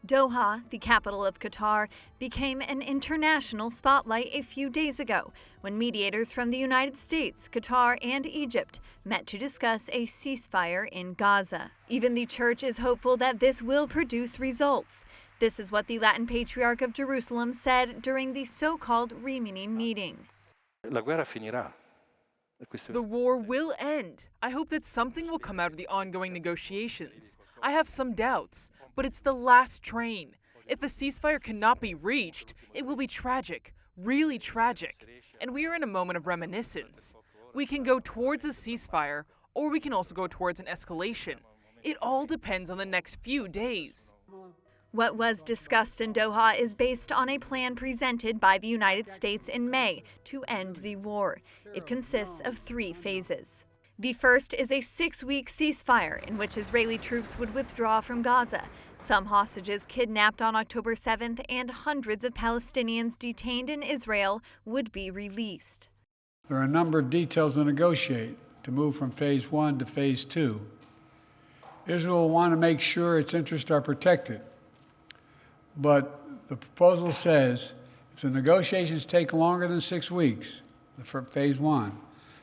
Doha, the capital of Qatar, became an international spotlight a few days ago when mediators from the United States, Qatar, and Egypt met to discuss a ceasefire in Gaza. Even the church is hopeful that this will produce results. This is what the Latin Patriarch of Jerusalem said during the so-called Rimini meeting. La guerra finirà. The war will end. I hope that something will come out of the ongoing negotiations. I have some doubts, but it's the last train. If a ceasefire cannot be reached, it will be tragic, really tragic. And we are in a moment of reminiscence. We can go towards a ceasefire, or we can also go towards an escalation. It all depends on the next few days. What was discussed in Doha is based on a plan presented by the United States in May to end the war. It consists of 3 phases. The first is a 6-week ceasefire in which Israeli troops would withdraw from Gaza, some hostages kidnapped on October 7th, and hundreds of Palestinians detained in Israel would be released. There are a number of details to negotiate to move from phase 1 to phase 2. Israel will want to make sure its interests are protected. But the proposal says if the negotiations take longer than 6 weeks, for phase 1,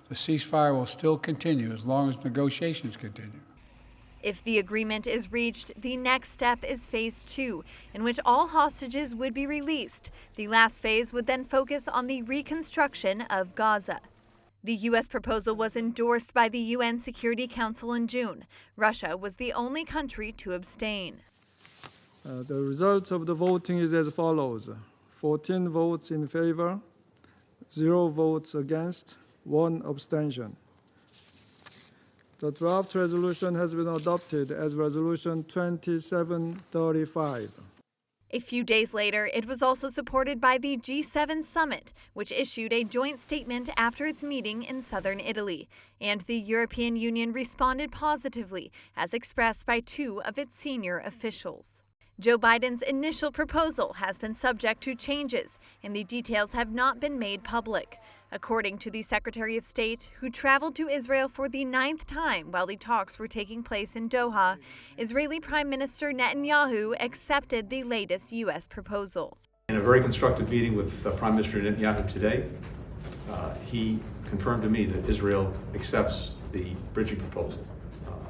the ceasefire will still continue as long as negotiations continue. If the agreement is reached, the next step is phase 2, in which all hostages would be released. The last phase would then focus on the reconstruction of Gaza. The U.S. proposal was endorsed by the UN Security Council in June. Russia was the only country to abstain. The results of the voting is as follows: 14 votes in favor, 0 votes against, 1 abstention. The draft resolution has been adopted as Resolution 2735. A few days later, it was also supported by the G7 summit, which issued a joint statement after its meeting in southern Italy. And the European Union responded positively, as expressed by 2 of its senior officials. Joe Biden's initial proposal has been subject to changes, and the details have not been made public. According to the Secretary of State, who traveled to Israel for the 9th time while the talks were taking place in Doha, Israeli Prime Minister Netanyahu accepted the latest U.S. proposal. In a very constructive meeting with Prime Minister Netanyahu today, he confirmed to me that Israel accepts the bridging proposal,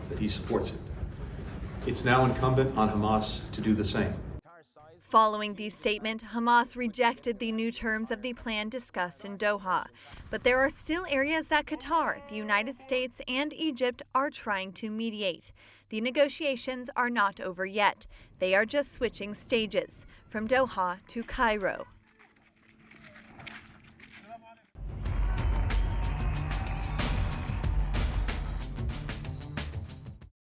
that he supports it. It's now incumbent on Hamas to do the same. Following the statement, Hamas rejected the new terms of the plan discussed in Doha. But there are still areas that Qatar, the United States, and Egypt are trying to mediate. The negotiations are not over yet. They are just switching stages, from Doha to Cairo.